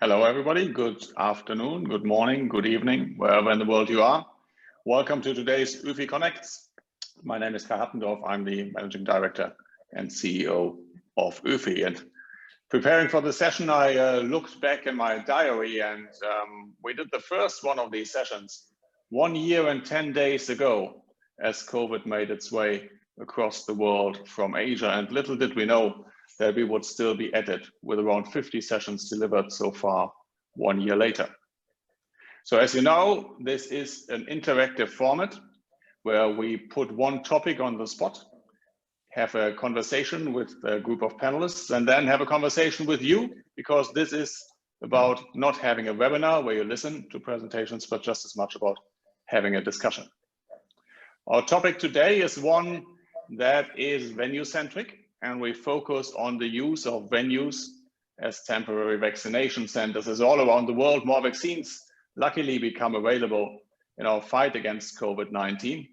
Hello, everybody. Good afternoon, good morning, good evening, wherever in the world you are. Welcome to today's UFI Connects. My name is Kai Hattendorf. I'm the Managing Director and CEO of UFI. And preparing for the session, I looked back in my diary and we did the first one of these sessions 1 year and 10 days ago as COVID made its way across the world from Asia. And little did we know that we would still be at it with around 50 sessions delivered so far 1 year later. So as you know, this is an interactive format where we put one topic on the spot, have a conversation with a group of panelists, and then have a conversation with you, because this is about not having a webinar where you listen to presentations, but just as much about having a discussion. Our topic today is one that is venue-centric, and we focus on the use of venues as temporary vaccination centers. As all around the world, more vaccines luckily become available in our fight against COVID-19.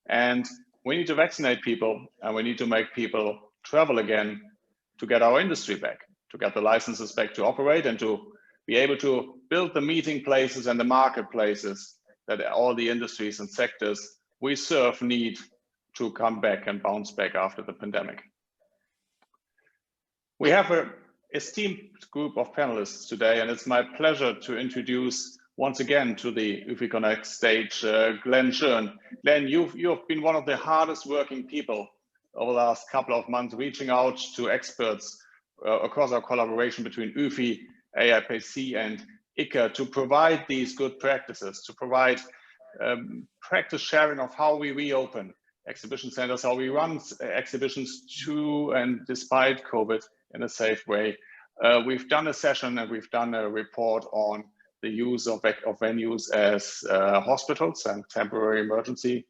And we need to vaccinate people, and we need to make people travel again to get our industry back, to get the licenses back to operate, and to be able to build the meeting places and the marketplaces that all the industries and sectors we serve need to come back and bounce back after the pandemic. We have an esteemed group of panelists today, and it's my pleasure to introduce once again to the UFI Connect stage, Glenn Schoen. Glenn, you've been one of the hardest working people over the last couple of months, reaching out to experts across our collaboration between UFI, AIPC and ICCA to provide these good practices, to provide practice sharing of how we reopen exhibition centers, how we run exhibitions to and despite COVID in a safe way. We've done a session and we've done a report on the use of venues as hospitals and temporary emergency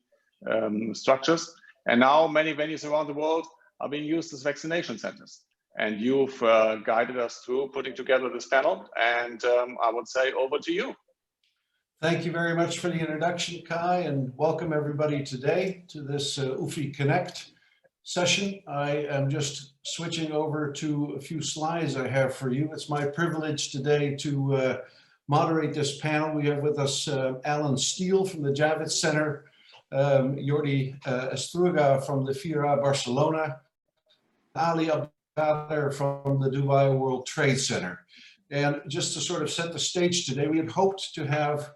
structures. And now many venues around the world are being used as vaccination centers. And you've guided us through putting together this panel. And I would say over to you. Thank you very much for the introduction, Kai, and welcome everybody today to this UFI Connect session. I am just switching over to a few slides I have for you. It's my privilege today to moderate this panel. We have with us Alan Steele from the Javits Center, Jordi Estruga from the Fira Barcelona, Ali AbdulQader from the Dubai World Trade Center. And just to sort of set the stage today, we had hoped to have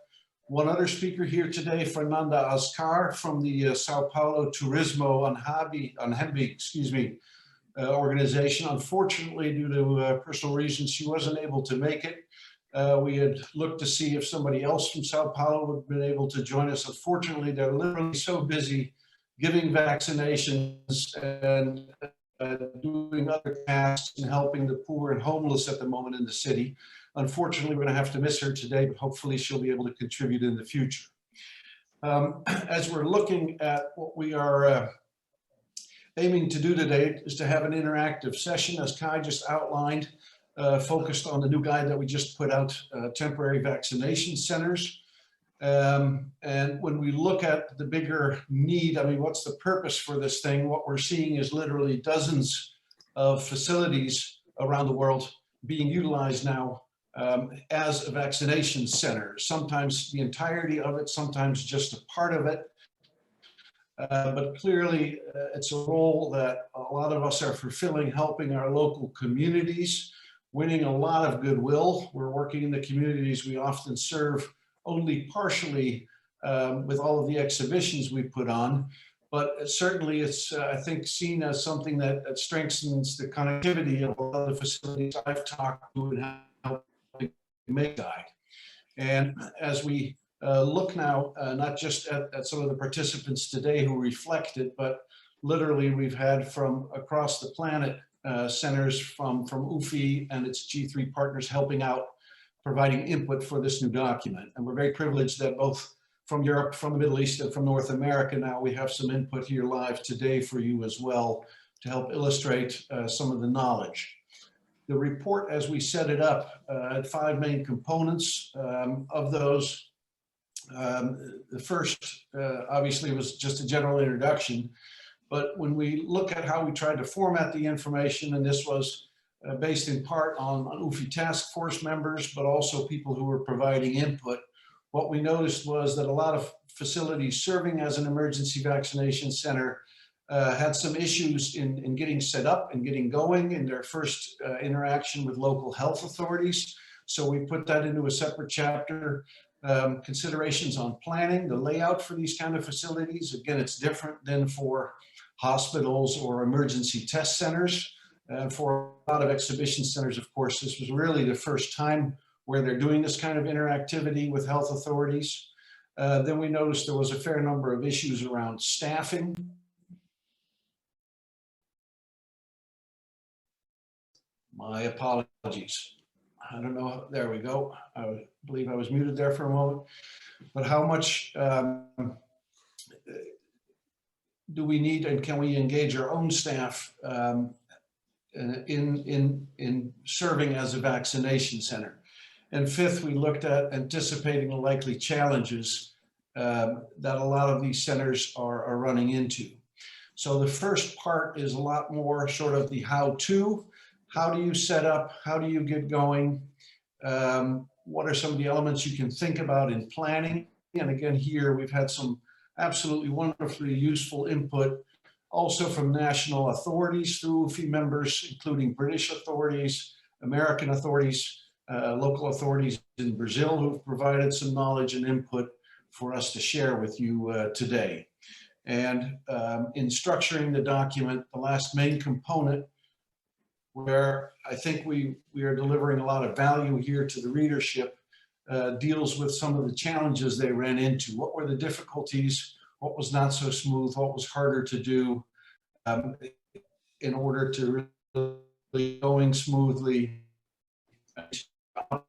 one other speaker here today, Fernanda Ascar from the Sao Paulo Turismo Anhembi, organization. Unfortunately, due to personal reasons, she wasn't able to make it. We had looked to see if somebody else from Sao Paulo would have been able to join us. Unfortunately, they're literally so busy giving vaccinations and doing other tasks and helping the poor and homeless at the moment in the city. Unfortunately, we're going to have to miss her today, but hopefully she'll be able to contribute in the future. As we're looking at what we are aiming to do today is to have an interactive session, as Kai just outlined, focused on the new guide that we just put out, temporary vaccination centers. And when we look at the bigger need, I mean, what's the purpose for this thing? What we're seeing is literally dozens of facilities around the world being utilized now as a vaccination center, sometimes the entirety of it, sometimes just a part of it. But clearly, it's a role that a lot of us are fulfilling, helping our local communities, winning a lot of goodwill. We're working in the communities we often serve only partially with all of the exhibitions we put on. But certainly it's, I think, seen as something that strengthens the connectivity of a lot of the facilities I've talked to and how they make guide. And as we look now, not just at some of the participants today who reflected, but literally we've had from across the planet centers from UFI and its G3 partners helping out, providing input for this new document. And we're very privileged that both from Europe, from the Middle East, and from North America now we have some input here live today for you as well to help illustrate some of the knowledge. The report, as we set it up, had 5 main components. Of those, the first obviously was just a general introduction, but when we look at how we tried to format the information, and this was based in part on UFI task force members, but also people who were providing input. What we noticed was that a lot of facilities serving as an emergency vaccination center had some issues in getting set up and getting going in their first interaction with local health authorities. So we put that into a separate chapter. Considerations on planning, the layout for these kind of facilities. Again, it's different than for hospitals or emergency test centers. For a lot of exhibition centers, of course, this was really the first time where they're doing this kind of interactivity with health authorities. Then we noticed there was a fair number of issues around staffing. My apologies. I don't know, there we go. I believe I was muted there for a moment. But how much do we need, and can we engage our own staff in serving as a vaccination center? And fifth, we looked at anticipating the likely challenges that a lot of these centers are running into. So the first part is a lot more sort of the how-to. How do you set up? How do you get going? What are some of the elements you can think about in planning? And again, here we've had some absolutely wonderfully useful input also from national authorities through UFI members, including British authorities, American authorities, local authorities in Brazil who've provided some knowledge and input for us to share with you today. And in structuring the document, the last main component where I think we are delivering a lot of value here to the readership deals with some of the challenges they ran into. What were the difficulties? What was not so smooth? What was harder to do in order to really going smoothly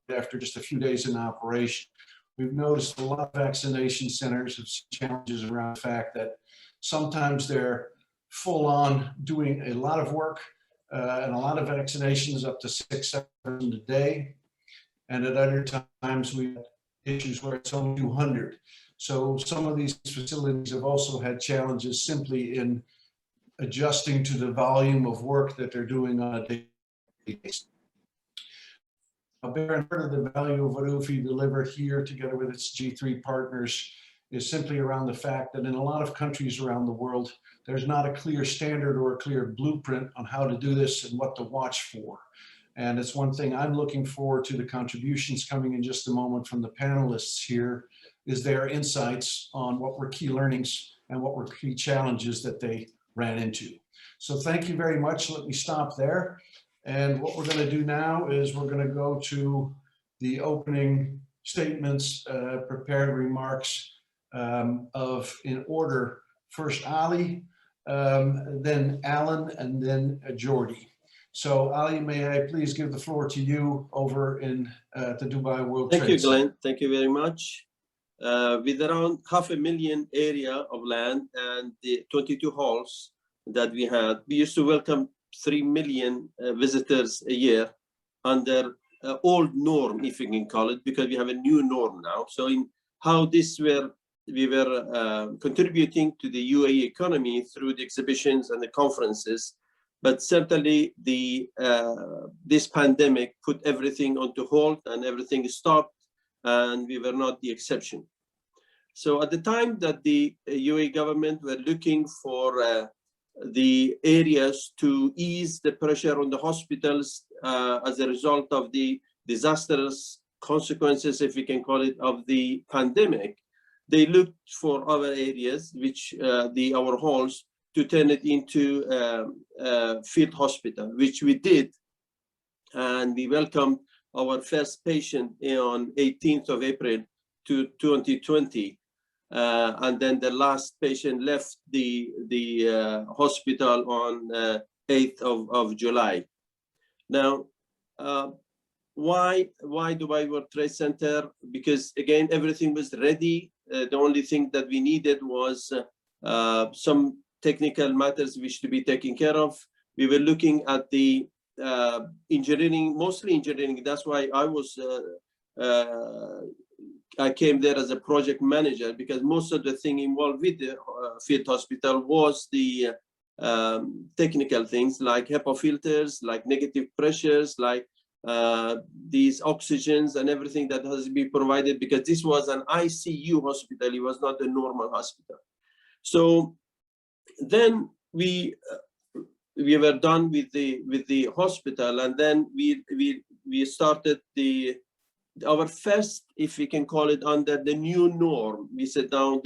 after just a few days in operation? We've noticed a lot of vaccination centers have challenges around the fact that sometimes they're full on doing a lot of work and a lot of vaccinations up to 6-7 a day. And at other times we have issues where it's only 200. So some of these facilities have also had challenges simply in adjusting to the volume of work that they're doing on a daily basis. A bare part of the value of what UFI delivered here together with its G3 partners is simply around the fact that in a lot of countries around the world, there's not a clear standard or a clear blueprint on how to do this and what to watch for. And it's one thing I'm looking forward to the contributions coming in just a moment from the panelists here, is their insights on what were key learnings and what were key challenges that they ran into. So thank you very much. Let me stop there. And what we're going to do now is we're going to go to the opening statements, prepared remarks in order. First Ali, then Alan, and then Jordi. So Ali, may I please give the floor to you over in the Dubai World Trade Center. Thank you, Glenn. Thank you very much. With around 500,000 area of land and the 22 halls that we had, we used to welcome 3 million visitors a year under old norm, if you can call it, because we have a new norm now. So in how we were contributing to the UAE economy through the exhibitions and the conferences, but certainly this pandemic put everything onto hold and everything stopped, and we were not the exception. So at the time that the UAE government were looking for the areas to ease the pressure on the hospitals as a result of the disastrous consequences, if we can call it, of the pandemic, they looked for other areas, which our halls, to turn it into field hospital, which we did. And we welcomed our first patient on 18th of April 2020. And then the last patient left the hospital on 8th of July. Now, why Dubai World Trade Center? Because again, everything was ready. The only thing that we needed was some technical matters which to be taken care of. We were looking at the engineering, mostly engineering. That's why I came there as a project manager, because most of the thing involved with the field hospital was the technical things like HEPA filters, like negative pressures, like these oxygens and everything that has to be provided, because this was an ICU hospital. It was not a normal hospital. So then we were done with the hospital, and then we started our first, if we can call it, under the new norm. We sat down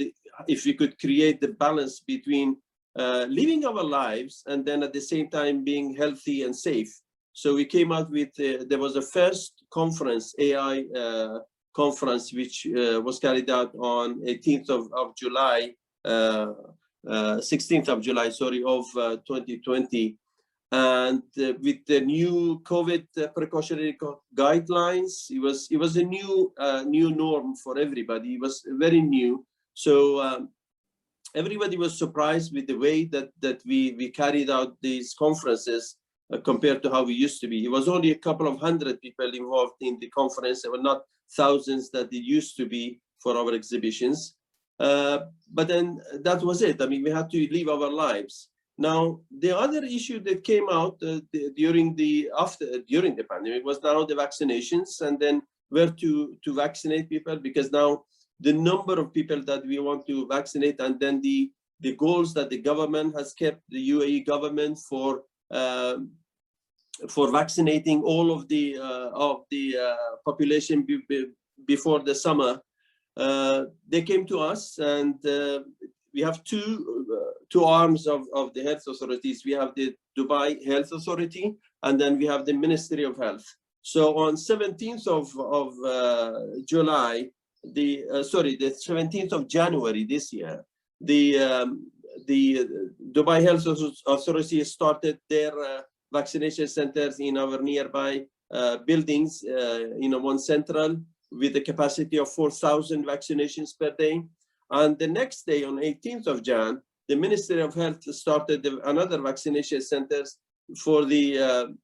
if we could create the balance between living our lives and then at the same time being healthy and safe. So we came out with, there was a first conference, AI conference, which was carried out on 18th of July, 16th of July, sorry, of 2020. And with the new COVID precautionary guidelines, it was a new norm for everybody. It was very new. So everybody was surprised with the way that we carried out these conferences compared to how we used to be. It was only a couple of hundred people involved in the conference. There were not thousands that it used to be for our exhibitions. But then that was it. I mean, we had to live our lives. Now, the other issue that came out during the pandemic was now the vaccinations, and then where to vaccinate people, because now the number of people that we want to vaccinate, and then the goals that the government has kept, the UAE government, for vaccinating all of the population before the summer. They came to us, and we have two arms of the health authorities. We have the Dubai Health Authority, and then we have the Ministry of Health. So on 17th of July, the 17th of January this year, the Dubai Health Authority started their vaccination centers in our nearby buildings, one central, with a capacity of 4,000 vaccinations per day. And the next day, on 18th of Jan, the Ministry of Health started another vaccination centers for the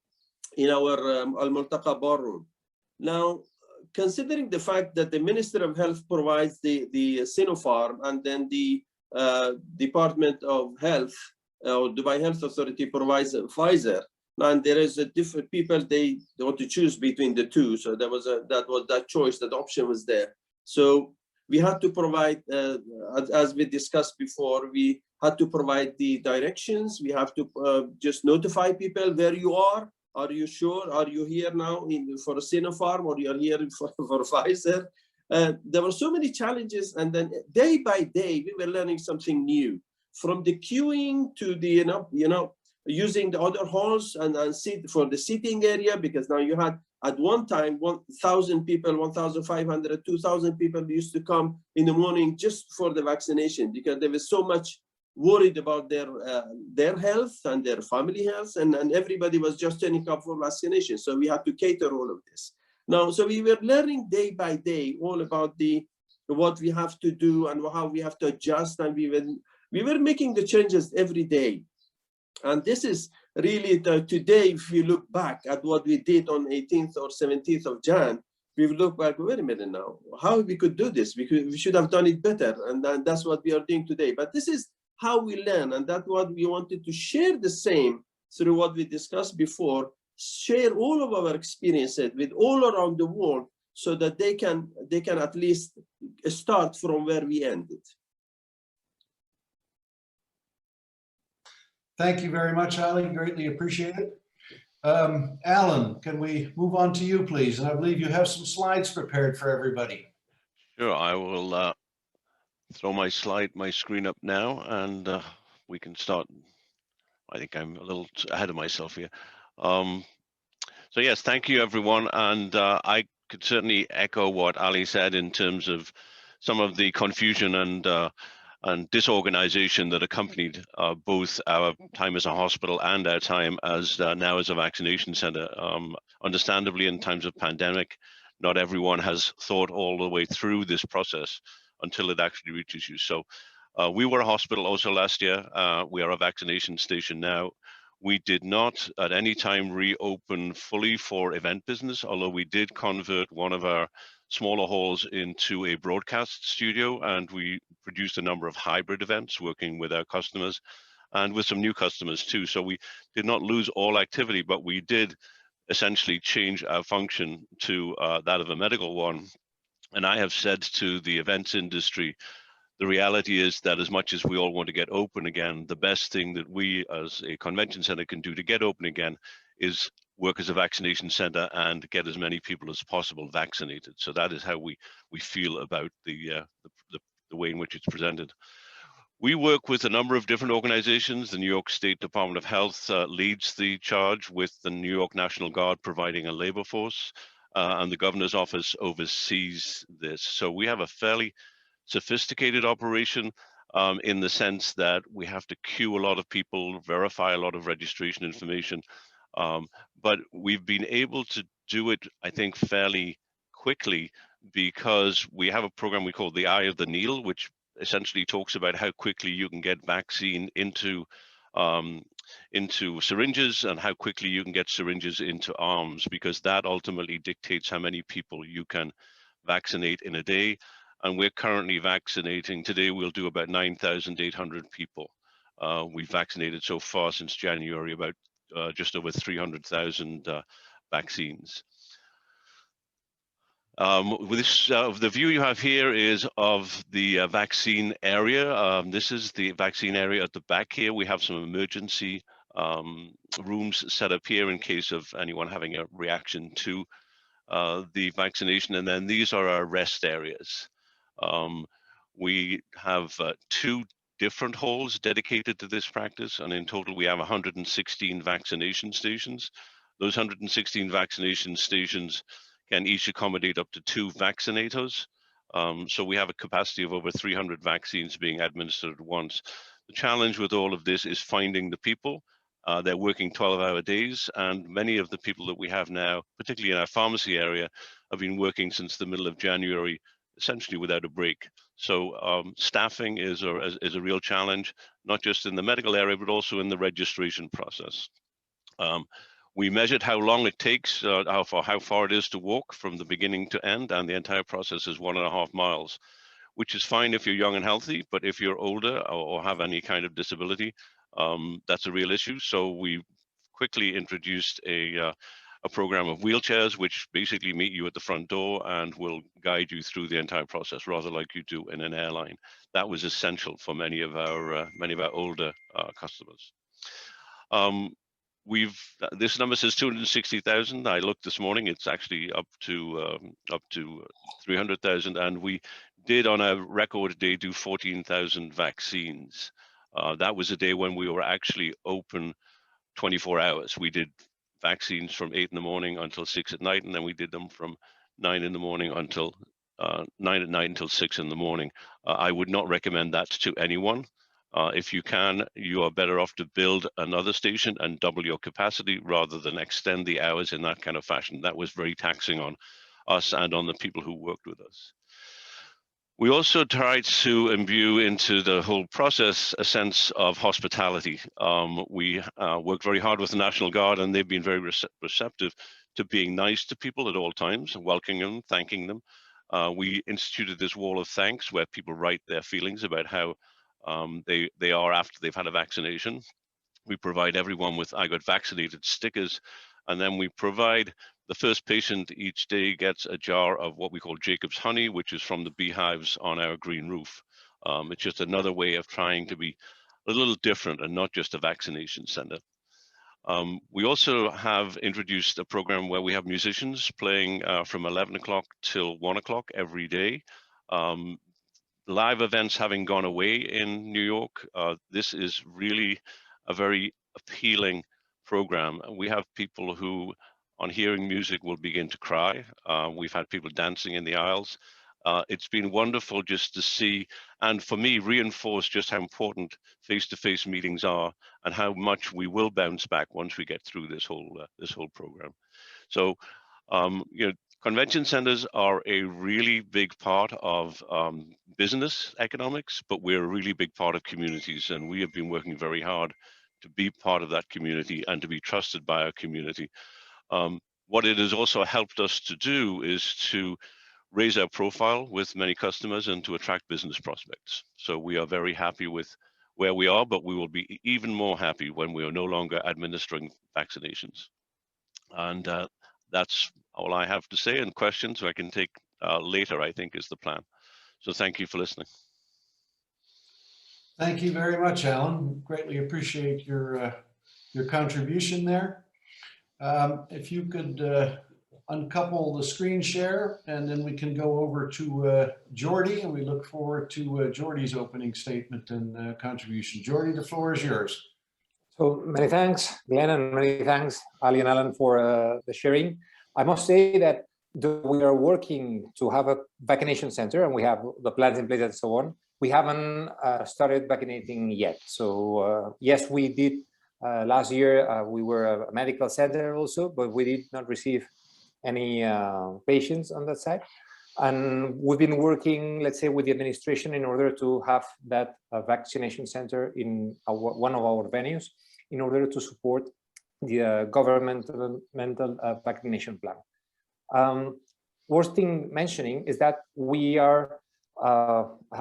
in our Al-Multaqa Boardroom. Now, considering the fact that the Ministry of Health provides the Sinopharm, and then the Department of Health or Dubai Health Authority provides Pfizer, and there is a different people, they want to choose between the two. So there was that choice, that option was there. So we had to provide, as we discussed before, we had to provide the directions. We have to just notify people where you are. Are you sure? Are you here now for a Sinopharm, or you are here for Pfizer? There were so many challenges, and then day by day we were learning something new, from the queuing to the using the other halls and sit for the seating area, because now you had at one time 1,000 people, 1,500, 2,000 people used to come in the morning just for the vaccination, because there was so much worried about their health and their family health, and everybody was just turning up for vaccination. So we had to cater all of this. Now, so we were learning day by day all about what we have to do and how we have to adjust, and we were making the changes every day. And this is really today, if you look back at what we did on 18th or 17th of Jan, we look back, wait a minute now, how we could do this? We should have done it better, and that's what we are doing today. But this is how we learn, and that's what we wanted to share the same through what we discussed before, share all of our experiences with all around the world, so that they can at least start from where we ended. Thank you very much, Ali. Greatly appreciate it. Alan, can we move on to you, please? And I believe you have some slides prepared for everybody. Sure, I will throw my screen up now, and we can start. I think I'm a little ahead of myself here. So yes, thank you everyone, and I could certainly echo what Ali said in terms of some of the confusion and disorganization that accompanied both our time as a hospital and our time as now as a vaccination center. Understandably, in times of pandemic, not everyone has thought all the way through this process until it actually reaches you. So we were a hospital also last year. We are a vaccination station now. We did not at any time reopen fully for event business, although we did convert one of our smaller halls into a broadcast studio, and we produced a number of hybrid events working with our customers. and with some new customers too. So we did not lose all activity, but we did essentially change our function to that of a medical one. And I have said to the events industry, the reality is that as much as we all want to get open again, the best thing that we as a convention center can do to get open again is work as a vaccination center and get as many people as possible vaccinated. So that is how we feel about the way in which it's presented. We work with a number of different organizations. The New York State Department of Health leads the charge, with the New York National Guard providing a labor force, and the governor's office oversees this. So we have a fairly sophisticated operation in the sense that we have to queue a lot of people, verify a lot of registration information, but we've been able to do it, I think, fairly quickly, because we have a program we call the Eye of the Needle, which essentially talks about how quickly you can get vaccine into syringes and how quickly you can get syringes into arms, because that ultimately dictates how many people you can vaccinate in a day. And we're currently vaccinating. Today, we'll do about 9,800 people. We've vaccinated so far since January about just over 300,000 vaccines. With this, the view you have here is of the vaccine area. This is the vaccine area at the back here. We have some emergency rooms set up here in case of anyone having a reaction to the vaccination. And then these are our rest areas. We have 2 different halls dedicated to this practice, and in total we have 116 vaccination stations. Those 116 vaccination stations can each accommodate up to 2 vaccinators. So we have a capacity of over 300 vaccines being administered at once. The challenge with all of this is finding the people. They're working 12-hour days, and many of the people that we have now, particularly in our pharmacy area, have been working since the middle of January, essentially without a break. So staffing is a real challenge, not just in the medical area, but also in the registration process. We measured how long it takes, how far it is to walk from the beginning to end, and the entire process is 1.5 miles, which is fine if you're young and healthy, but if you're older or have any kind of disability, that's a real issue. So we quickly introduced a program of wheelchairs, which basically meet you at the front door and will guide you through the entire process, rather like you do in an airline. That was essential for many of our older customers. This number says 260,000. I looked this morning; it's actually up to 300,000, and we did on a record day do 14,000 vaccines. That was a day when we were actually open 24 hours. We did vaccines from 8 in the morning until 6 at night, and then we did them from 9 in the morning until 9 at night until 6 in the morning. I would not recommend that to anyone. If you can, you are better off to build another station and double your capacity rather than extend the hours in that kind of fashion. That was very taxing on us and on the people who worked with us. We also tried to imbue into the whole process a sense of hospitality. We worked very hard with the National Guard, and they've been very receptive to being nice to people at all times, welcoming them, thanking them. We instituted this wall of thanks where people write their feelings about how they are after they've had a vaccination. We provide everyone with "I got vaccinated" stickers, and then we provide the first patient each day gets a jar of what we call Jacob's honey, which is from the beehives on our green roof. It's just another way of trying to be a little different and not just a vaccination center. We also have introduced a program where we have musicians playing from 11 o'clock till 1 o'clock every day. Live events having gone away in New York, this is really a very appealing program. We have people who, on hearing music, will begin to cry. We've had people dancing in the aisles. It's been wonderful just to see, and for me, reinforce just how important face-to-face meetings are and how much we will bounce back once we get through this whole program. So, convention centers are a really big part of business economics, but we're a really big part of communities, and we have been working very hard to be part of that community and to be trusted by our community. What it has also helped us to do is to raise our profile with many customers and to attract business prospects. So we are very happy with where we are, but we will be even more happy when we are no longer administering vaccinations. And that's all I have to say, and questions I can take later, I think, is the plan. So thank you for listening. Thank you very much, Alan. Greatly appreciate your contribution there. If you could uncouple the screen share, and then we can go over to Jordi, and we look forward to Jordi's opening statement and contribution. Jordi, the floor is yours. So many thanks, Glenn, and many thanks, Ali and Alan, for the sharing. I must say that we are working to have a vaccination center, and we have the plans in place and so on. We haven't started vaccinating yet. So yes, we did last year. We were a medical center also, but we did not receive any patients on that side. And we've been working, let's say, with the administration in order to have that vaccination center in one of our venues in order to support the governmental vaccination plan. Worst thing mentioning is that we are,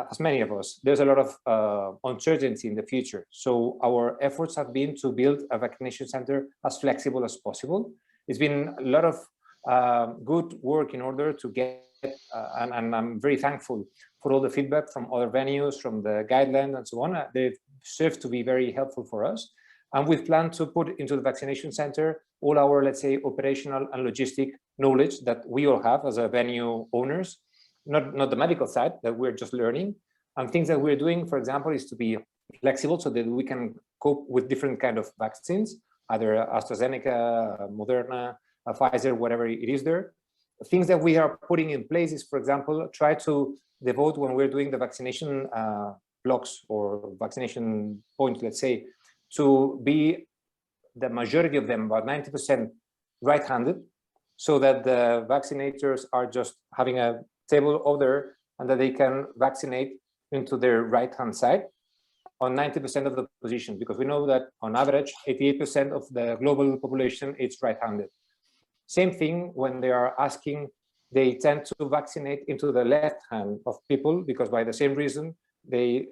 as many of us, there's a lot of uncertainty in the future. So our efforts have been to build a vaccination center as flexible as possible. It's been a lot of good work in order to get, and I'm very thankful for all the feedback from other venues, from the guidelines and so on. They've served to be very helpful for us. And we've planned to put into the vaccination center all our, let's say, operational and logistic knowledge that we all have as a venue owners, not the medical side that we're just learning. And things that we're doing, for example, is to be flexible so that we can cope with different kind of vaccines, either AstraZeneca, Moderna, Pfizer, whatever it is there. Things that we are putting in place is, for example, try to devote when we're doing the vaccination blocks or vaccination points, let's say, to be the majority of them, about 90% right-handed, so that the vaccinators are just having a table over there and that they can vaccinate into their right-hand side on 90% of the position, because we know that on average, 88% of the global population is right-handed. Same thing when they are asking, they tend to vaccinate into the left hand of people, because by the same reason, they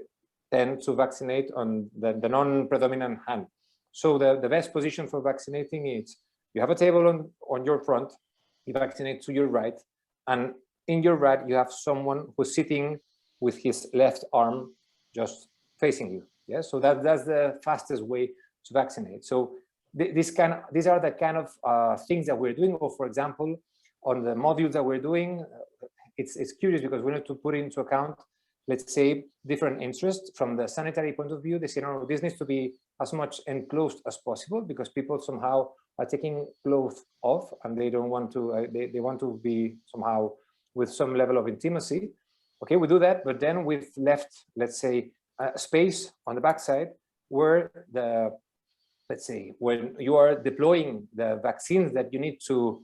tend to vaccinate on the non-predominant hand. So the best position for vaccinating is, you have a table on your front, you vaccinate to your right, and in your right, you have someone who's sitting with his left arm just facing you. Yeah, so that's the fastest way to vaccinate. So these are the kind of things that we're doing. Or for example, on the modules that we're doing, it's curious because we need to put into account, let's say, different interests. From the sanitary point of view, they say, no, this needs to be as much enclosed as possible, because people somehow are taking clothes off and they don't want to, they want to be somehow with some level of intimacy. Okay, we do that, but then we've left, let's say, a space on the backside where the, let's say, when you are deploying the vaccines that you need to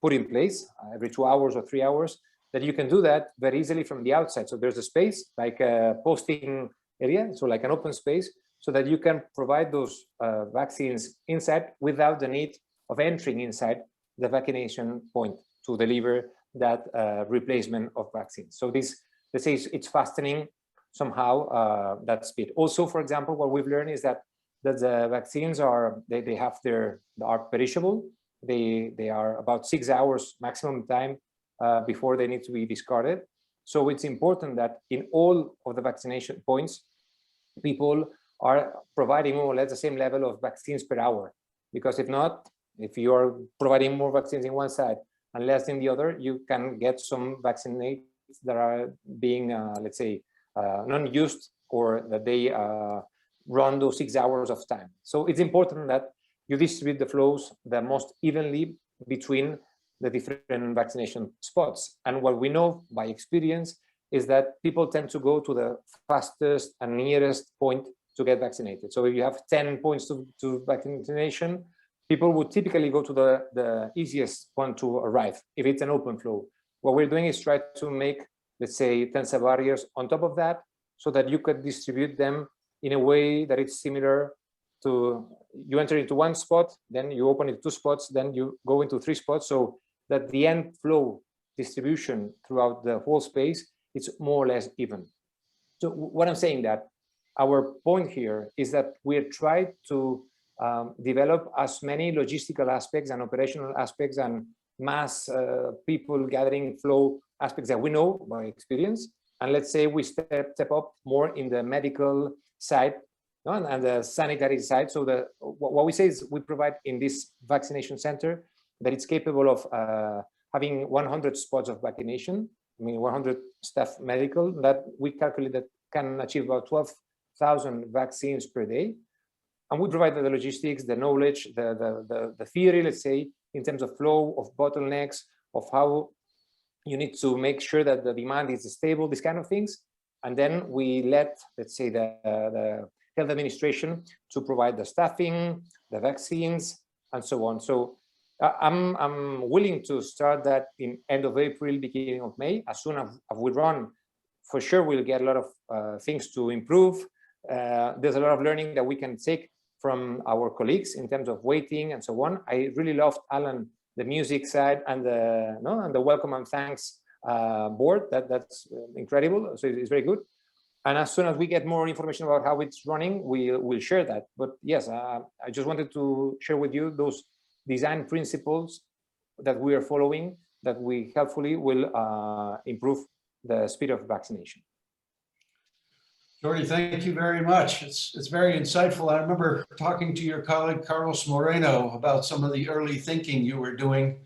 put in place every 2 hours or 3 hours, that you can do that very easily from the outside. So there's a space like a posting area, so like an open space, so that you can provide those vaccines inside without the need of entering inside the vaccination point to deliver that replacement of vaccines. So this, let's say, it's fastening somehow that speed. Also, for example, what we've learned is that the vaccines are, they are perishable. They are about 6 hours maximum time before they need to be discarded. So it's important that in all of the vaccination points, people are providing more or less the same level of vaccines per hour. Because if not, if you are providing more vaccines in one side and less in the other, you can get some vaccinates that are being, let's say, non-used, or that they run those 6 hours of time. So it's important that you distribute the flows the most evenly between the different vaccination spots. And what we know by experience is that people tend to go to the fastest and nearest point to get vaccinated. So if you have 10 points to vaccination, people would typically go to the easiest one to arrive if it's an open flow. What we're doing is try to make, let's say, tensor barriers on top of that, so that you could distribute them in a way that it's similar to, you enter into one spot, then you open it 2 spots, then you go into 3 spots, so that the end flow distribution throughout the whole space, it's more or less even. So what I'm saying that our point here is that we're trying to develop as many logistical aspects and operational aspects and mass people gathering flow aspects that we know by experience. And let's say we step up more in the medical side, no, and the sanitary side. So what we say is we provide in this vaccination center that it's capable of having 100 spots of vaccination, I mean 100 staff medical, that we calculate that can achieve about 12,000 vaccines per day. And we provide the logistics, the knowledge, the theory, let's say, in terms of flow, of bottlenecks, of how you need to make sure that the demand is stable, these kind of things. And then we let, let's say, the health administration to provide the staffing, the vaccines, and so on. So I'm willing to start that in end of April, beginning of May. As soon as we run, for sure, we'll get a lot of things to improve. There's a lot of learning that we can take from our colleagues in terms of waiting and so on. I really loved, Alan, the music side and the welcome and thanks board. That's incredible. So it's very good. And as soon as we get more information about how it's running, we'll share that. But yes, I just wanted to share with you those design principles that we are following, that we helpfully will improve the speed of vaccination. Jordi, thank you very much. It's very insightful. I remember talking to your colleague, Carlos Moreno, about some of the early thinking you were doing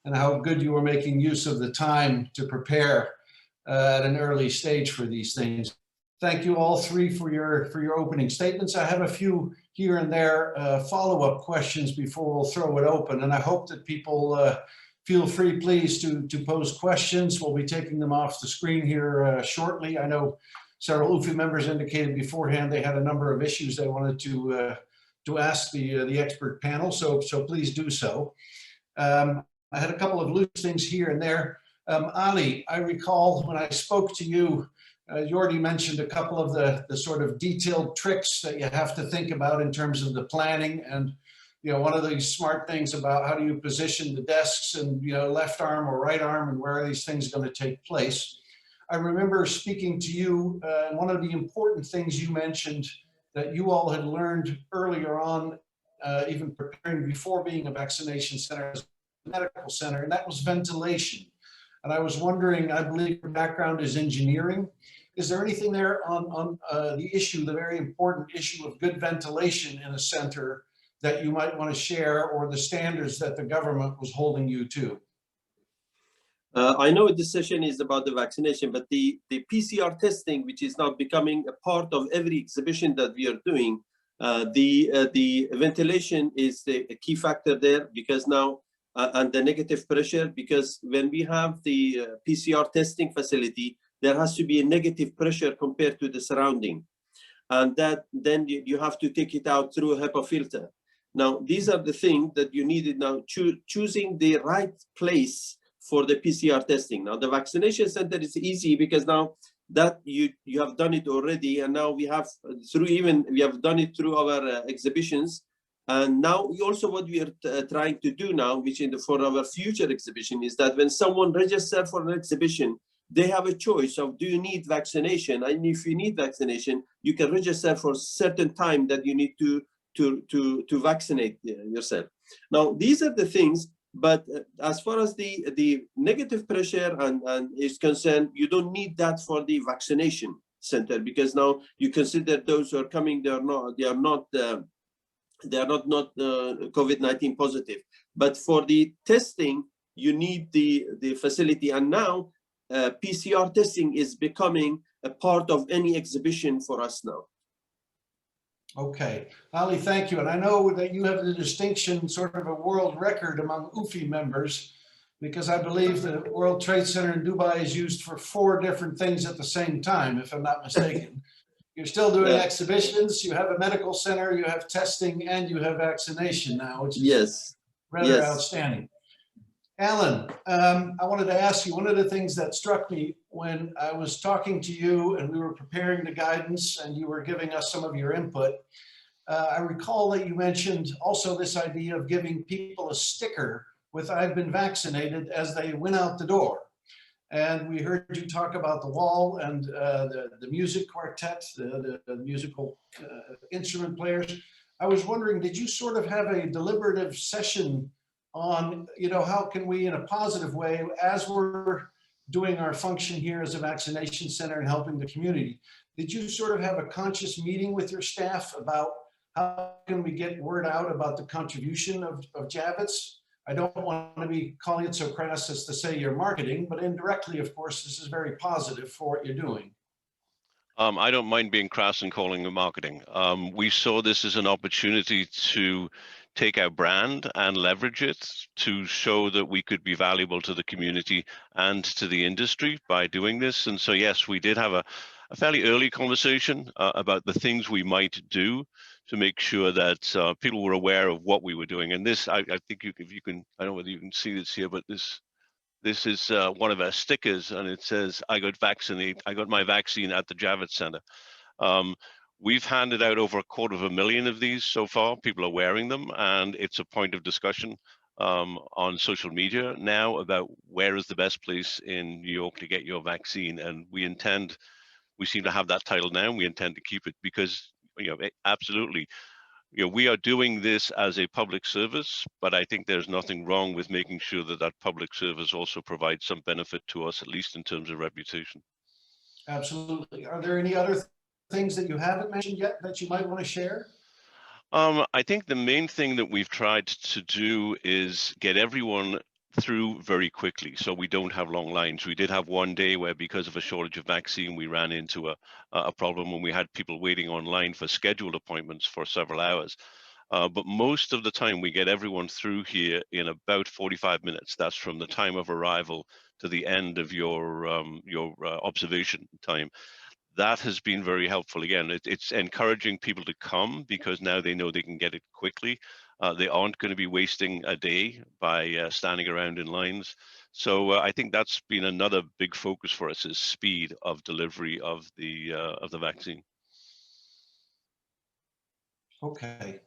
and how good you were making use of the time to prepare at an early stage for these things. Thank you all three for your opening statements. I have a few here and there follow-up questions before we'll throw it open. And I hope that people feel free, please, to pose questions. We'll be taking them off the screen here shortly. I know several UFI members indicated beforehand they had a number of issues they wanted to ask the expert panel, so please do so. I had a couple of loose things here and there. Ali, I recall when I spoke to you, Jordi mentioned a couple of the sort of detailed tricks that you have to think about in terms of the planning, and one of these smart things about how do you position the desks and left arm or right arm, and where are these things going to take place. I remember speaking to you, and one of the important things you mentioned that you all had learned earlier on, even preparing before being a vaccination center, a medical center, and that was ventilation. And I was wondering, I believe your background is engineering. Is there anything there on the issue, the very important issue of good ventilation in a center that you might want to share, or the standards that the government was holding you to? I know this session is about the vaccination, but the PCR testing, which is now becoming a part of every exhibition that we are doing, the ventilation is a key factor there, because now, and the negative pressure, because when we have the PCR testing facility, there has to be a negative pressure compared to the surrounding. And that then you have to take it out through a HEPA filter. Now, these are the things that you needed now, choosing the right place for the PCR testing. Now, the vaccination center is easy because now that you have done it already, and now we have done it through our exhibitions. And now also what we are trying to do now, which for our future exhibition, is that when someone registers for an exhibition, they have a choice of, do you need vaccination? And if you need vaccination, you can register for a certain time that you need to vaccinate yourself. Now, these are the things. But as far as the negative pressure and is concerned, you don't need that for the vaccination center, because now you consider those who are coming, they are not COVID-19 positive. But for the testing, you need the facility, and now PCR testing is becoming a part of any exhibition for us now. Okay, Ali, thank you. And I know that you have the distinction, sort of a world record among UFI members, because I believe the World Trade Center in Dubai is used for 4 different things at the same time, if I'm not mistaken. You're still doing exhibitions, you have a medical center, you have testing, and you have vaccination now, which is rather outstanding. Alan, I wanted to ask you, one of the things that struck me when I was talking to you and we were preparing the guidance and you were giving us some of your input, I recall that you mentioned also this idea of giving people a sticker with "I've been vaccinated" as they went out the door. And we heard you talk about the wall and the music quartet, the musical instrument players. I was wondering, did you sort of have a deliberative session on, how can we, in a positive way, as we're doing our function here as a vaccination center and helping the community, did you sort of have a conscious meeting with your staff about how can we get word out about the contribution of Javits? I don't want to be calling it so crass as to say you're marketing, but indirectly, of course, this is very positive for what you're doing. I don't mind being crass and calling it marketing. We saw this as an opportunity to take our brand and leverage it to show that we could be valuable to the community and to the industry by doing this. And so, yes, we did have a fairly early conversation about the things we might do to make sure that people were aware of what we were doing. And this, I think if you can, I don't know whether you can see this here, but this is one of our stickers, and it says, I got my vaccine at the Javits Center. We've handed out over 250,000 of these so far. People are wearing them, and it's a point of discussion on social media now about where is the best place in New York to get your vaccine. And we seem to have that title now, and we intend to keep it because, absolutely, we are doing this as a public service, but I think there's nothing wrong with making sure that that public service also provides some benefit to us, at least in terms of reputation. Absolutely. Are there any other things that you haven't mentioned yet that you might want to share? I think the main thing that we've tried to do is get everyone through very quickly, so we don't have long lines. We did have one day where, because of a shortage of vaccine, we ran into a problem when we had people waiting online for scheduled appointments for several hours. But most of the time we get everyone through here in about 45 minutes. That's from the time of arrival to the end of your observation time. That has been very helpful. Again, it's encouraging people to come because now they know they can get it quickly. They aren't going to be wasting a day by standing around in lines. So I think that's been another big focus for us, is speed of delivery of the vaccine. Okay.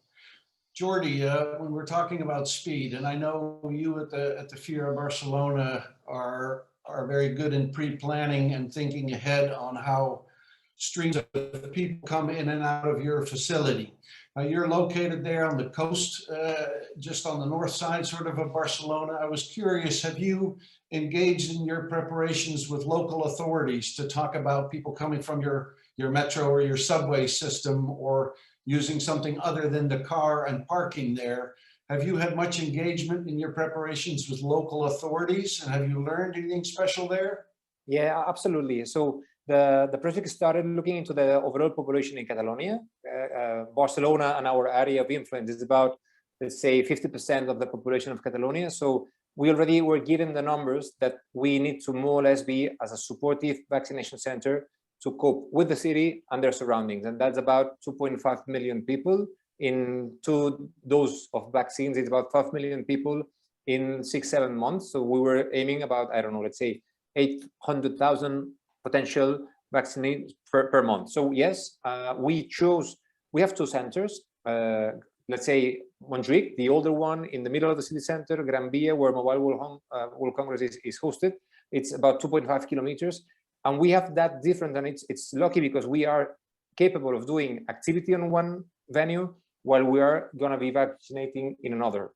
Jordi, when we're talking about speed, and I know you at the Fira Barcelona are very good in pre-planning and thinking ahead on how streams of people come in and out of your facility. You're located there on the coast, just on the north side sort of Barcelona. I was curious, have you engaged in your preparations with local authorities to talk about people coming from your metro or your subway system, or using something other than the car and parking there? Have you had much engagement in your preparations with local authorities, and have you learned anything special there? Yeah, absolutely. So the project started looking into the overall population in Catalonia. Barcelona and our area of influence is about, let's say, 50% of the population of Catalonia. So we already were given the numbers that we need to more or less be as a supportive vaccination center to cope with the city and their surroundings. And that's about 2.5 million people. In 2 doses of vaccines, it's about 5 million people in 6-7 months. So we were aiming about, I don't know, let's say 800,000 potential vaccinated per month. So yes, we have 2 centers, let's say Montjuic, the older one in the middle of the city center, Gran Via, where Mobile World Congress is hosted. It's about 2.5 kilometers. And we have that different, and it's lucky because we are capable of doing activity on one venue while we are going to be vaccinating in another.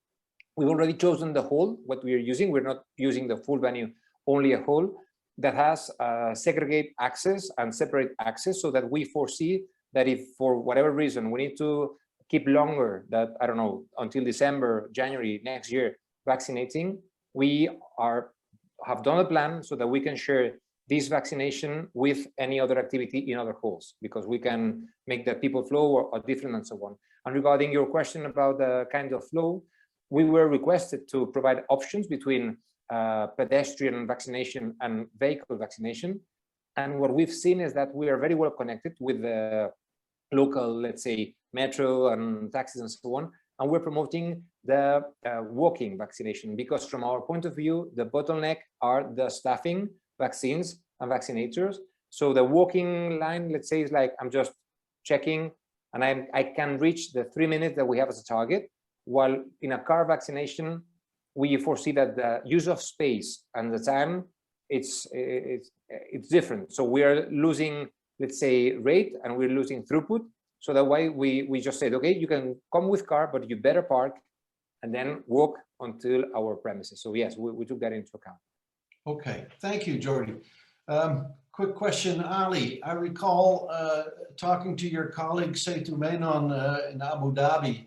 We've already chosen the hall, what we are using. We're not using the full venue, only a hall that has segregate access and separate access, so that we foresee that if for whatever reason we need to keep longer, that, I don't know, until December, January next year, vaccinating, we have done a plan so that we can share this vaccination with any other activity in other halls, because we can make the people flow or different and so on. And regarding your question about the kind of flow, we were requested to provide options between pedestrian vaccination and vehicle vaccination. And what we've seen is that we are very well connected with the local, let's say, metro and taxis and so on. And we're promoting the walking vaccination, because from our point of view, the bottleneck are the staffing, vaccines and vaccinators. So the walking line, let's say, is like, I'm just checking and I can reach the 3 minutes that we have as a target. While in a car vaccination, we foresee that the use of space and the time it's different. So we are losing, let's say, rate, and we're losing throughput. So that why we just said, okay, you can come with car, but you better park and then walk until our premises. So yes, we took that into account. Okay, thank you, Jordi. Quick question, Ali. I recall talking to your colleague Setu Menon in Abu Dhabi,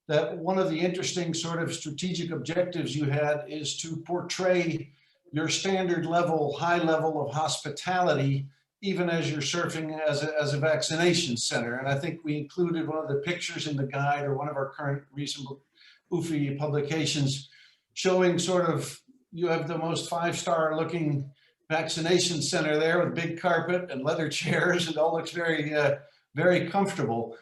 that one of the interesting sort of strategic objectives you had is to portray your standard level, high level of hospitality, even as you're serving as a vaccination center. And I think we included one of the pictures in the guide, or one of our current recent UFI publications, showing sort of, you have the most 5-star looking vaccination center there with big carpet and leather chairs. It all looks very, very comfortable.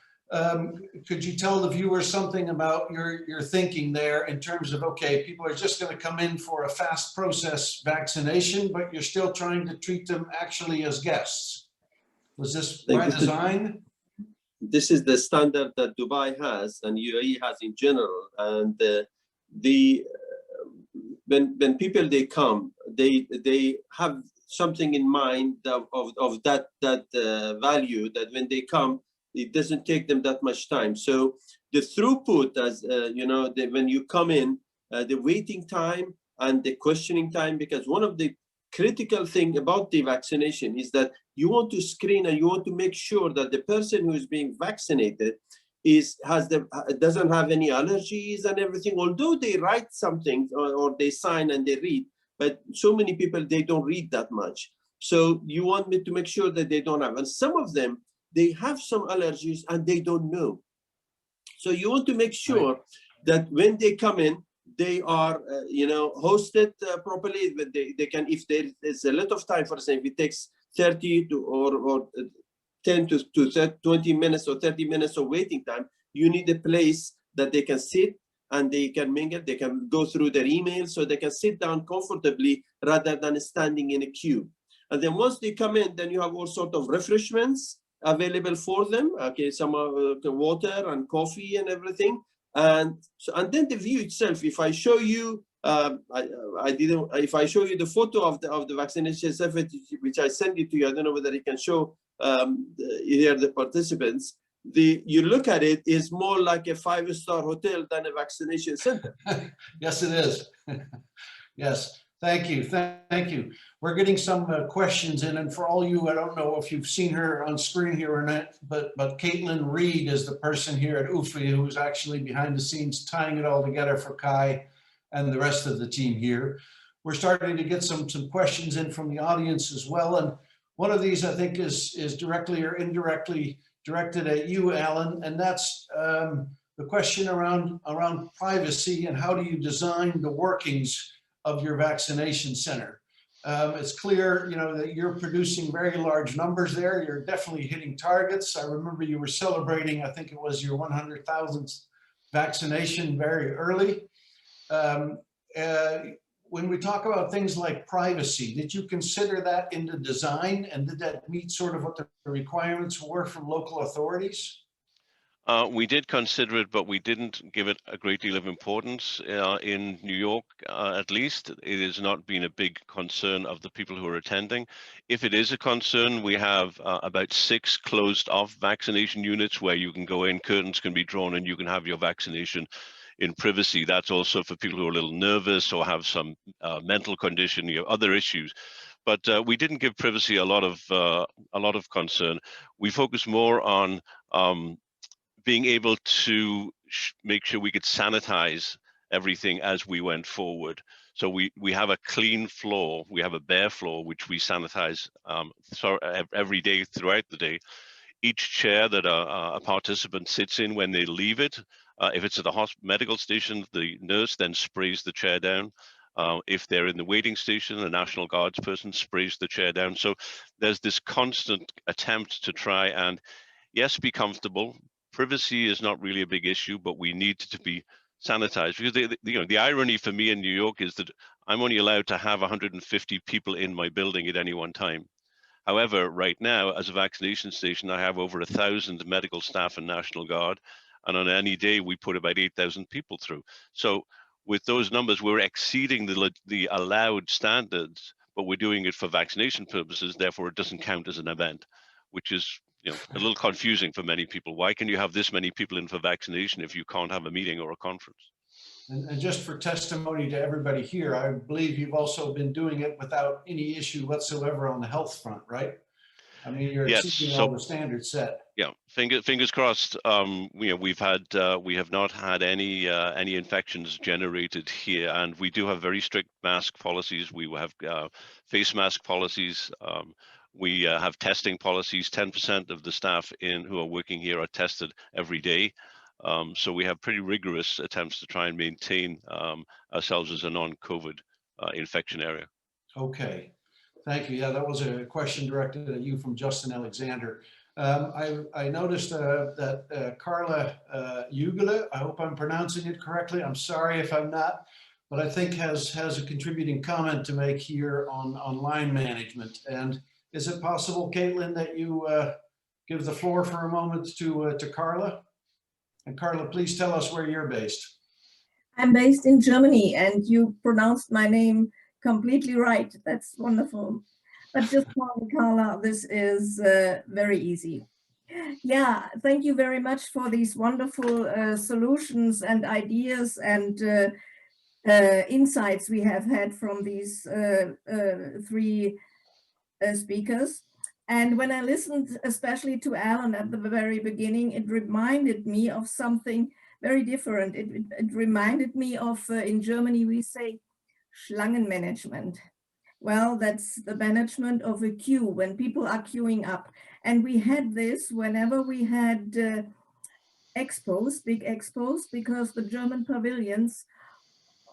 Could you tell the viewers something about your thinking there in terms of, okay, people are just going to come in for a fast process vaccination, but you're still trying to treat them actually as guests? Was this by design? This is the standard that Dubai has and UAE has in general. And when people they come, they have something in mind of that value, that when they come, it doesn't take them that much time. So the throughput, as you know, when you come in, the waiting time and the questioning time, because one of the critical thing about the vaccination is that you want to screen and you want to make sure that the person who is being vaccinated doesn't have any allergies and everything, although they write something or they sign and they read, but so many people, they don't read that much. So you want me to make sure that they don't have, and some of them, they have some allergies and they don't know. So you want to make sure that when they come in, they are, hosted properly. They can, if there is a lot of time, for example, if it takes 30 to or 10 to 20 minutes or 30 minutes of waiting time, you need a place that they can sit and they can mingle, they can go through their emails, so they can sit down comfortably rather than standing in a queue. And then once they come in, then you have all sorts of refreshments available for them. Okay, some water and coffee and everything. And then the view itself, if I show you, if I show you the photo of the vaccination center, which I sent it to you, I don't know whether you can show here the participants. You look at it, is more like a 5-star hotel than a vaccination center. Yes, it is. Yes. Thank you. Thank you. We're getting some questions in, and for all you, I don't know if you've seen her on screen here or not, but Caitlin Reed is the person here at UFI who's actually behind the scenes tying it all together for Kai and the rest of the team here. We're starting to get some questions in from the audience as well, and one of these I think is directly or indirectly directed at you, Alan, and that's the question around privacy and how do you design the workings of your vaccination center. It's clear, that you're producing very large numbers there. You're definitely hitting targets. I remember you were celebrating, I think it was your 100,000th vaccination very early. When we talk about things like privacy, did you consider that in the design, and did that meet sort of what the requirements were from local authorities? We did consider it, but we didn't give it a great deal of importance. In New York, at least, it has not been a big concern of the people who are attending. If it is a concern, we have about 6 closed-off vaccination units where you can go in, curtains can be drawn, and you can have your vaccination in privacy. That's also for people who are a little nervous or have some mental condition, other issues. But we didn't give privacy a lot of concern. We focused more on being able to make sure we could sanitize everything as we went forward. So we have a clean floor, we have a bare floor, which we sanitize every day throughout the day. Each chair that a participant sits in when they leave it, if it's at the medical station, the nurse then sprays the chair down. If they're in the waiting station, the National Guards person sprays the chair down. So there's this constant attempt to try and, yes, be comfortable. Privacy is not really a big issue, but we need to be sanitized, because the irony for me in New York is that I'm only allowed to have 150 people in my building at any one time. However, right now, as a vaccination station, I have over 1,000 medical staff and National Guard, and on any day we put about 8,000 people through. So with those numbers, we're exceeding the allowed standards, but we're doing it for vaccination purposes, therefore it doesn't count as an event, which is a little confusing for many people. Why can you have this many people in for vaccination if you can't have a meeting or a conference? And just for testimony to everybody here, I believe you've also been doing it without any issue whatsoever on the health front, right? I mean, you're exceeding all the standards set. Yeah, fingers crossed. We have not had any infections generated here, and we do have very strict mask policies. We have face mask policies. We have testing policies. 10% of the staff who are working here are tested every day. So we have pretty rigorous attempts to try and maintain ourselves as a non-COVID infection area. Okay, thank you. Yeah, that was a question directed at you from Justin Alexander. I noticed that Carla Ugele, I hope I'm pronouncing it correctly. I'm sorry if I'm not, but I think has a contributing comment to make here on line management. And is it possible, Caitlin, that you give the floor for a moment to Carla? And Carla, please tell us where you're based. I'm based in Germany, and you pronounced my name completely right. That's wonderful. But just call me Carla, this is very easy. Yeah, thank you very much for these wonderful solutions and ideas and insights we have had from these three speakers. And when I listened especially to Alan at the very beginning, it reminded me of something very different. It reminded me of, in Germany, we say Schlangenmanagement. Well, that's the management of a queue when people are queuing up. And we had this whenever we had expos, big expos, because the German pavilions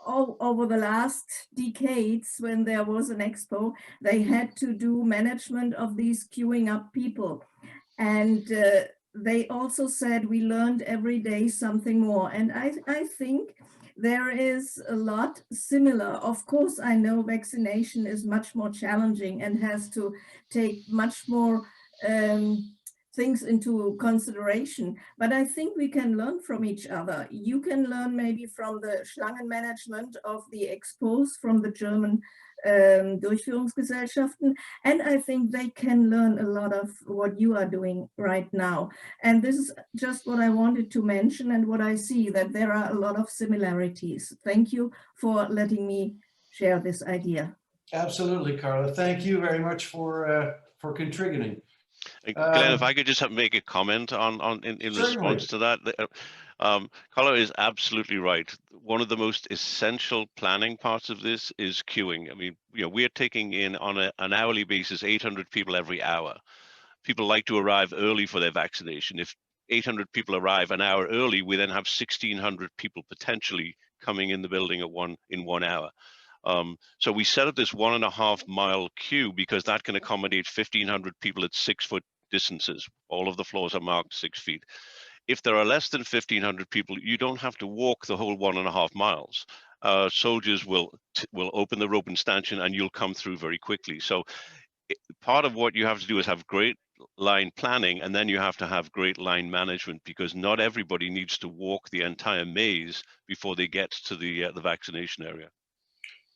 all over the last decades, when there was an expo, they had to do management of these queuing up people. And they also said we learned every day something more. And I think there is a lot similar. Of course, I know vaccination is much more challenging and has to take much more things into consideration, but I think we can learn from each other. You can learn maybe from the Schlangenmanagement of the expos from the German Durchführungsgesellschaften, and I think they can learn a lot of what you are doing right now. And this is just what I wanted to mention and what I see, that there are a lot of similarities. Thank you for letting me share this idea. Absolutely, Carla. Thank you very much for contributing. Glenn, if I could just make a comment in response to that. Carla is absolutely right. One of the most essential planning parts of this is queuing. I mean, we're taking in on an hourly basis 800 people every hour. People like to arrive early for their vaccination. If 800 people arrive an hour early, we then have 1,600 people potentially coming in the building in 1 hour. So we set up this 1.5 mile queue because that can accommodate 1,500 people at 6 foot distances. All of the floors are marked 6 feet. If there are less than 1,500 people, you don't have to walk the whole 1.5 miles. Soldiers will open the rope and stanchion and you'll come through very quickly. So part of what you have to do is have great line planning, and then you have to have great line management, because not everybody needs to walk the entire maze before they get to the vaccination area.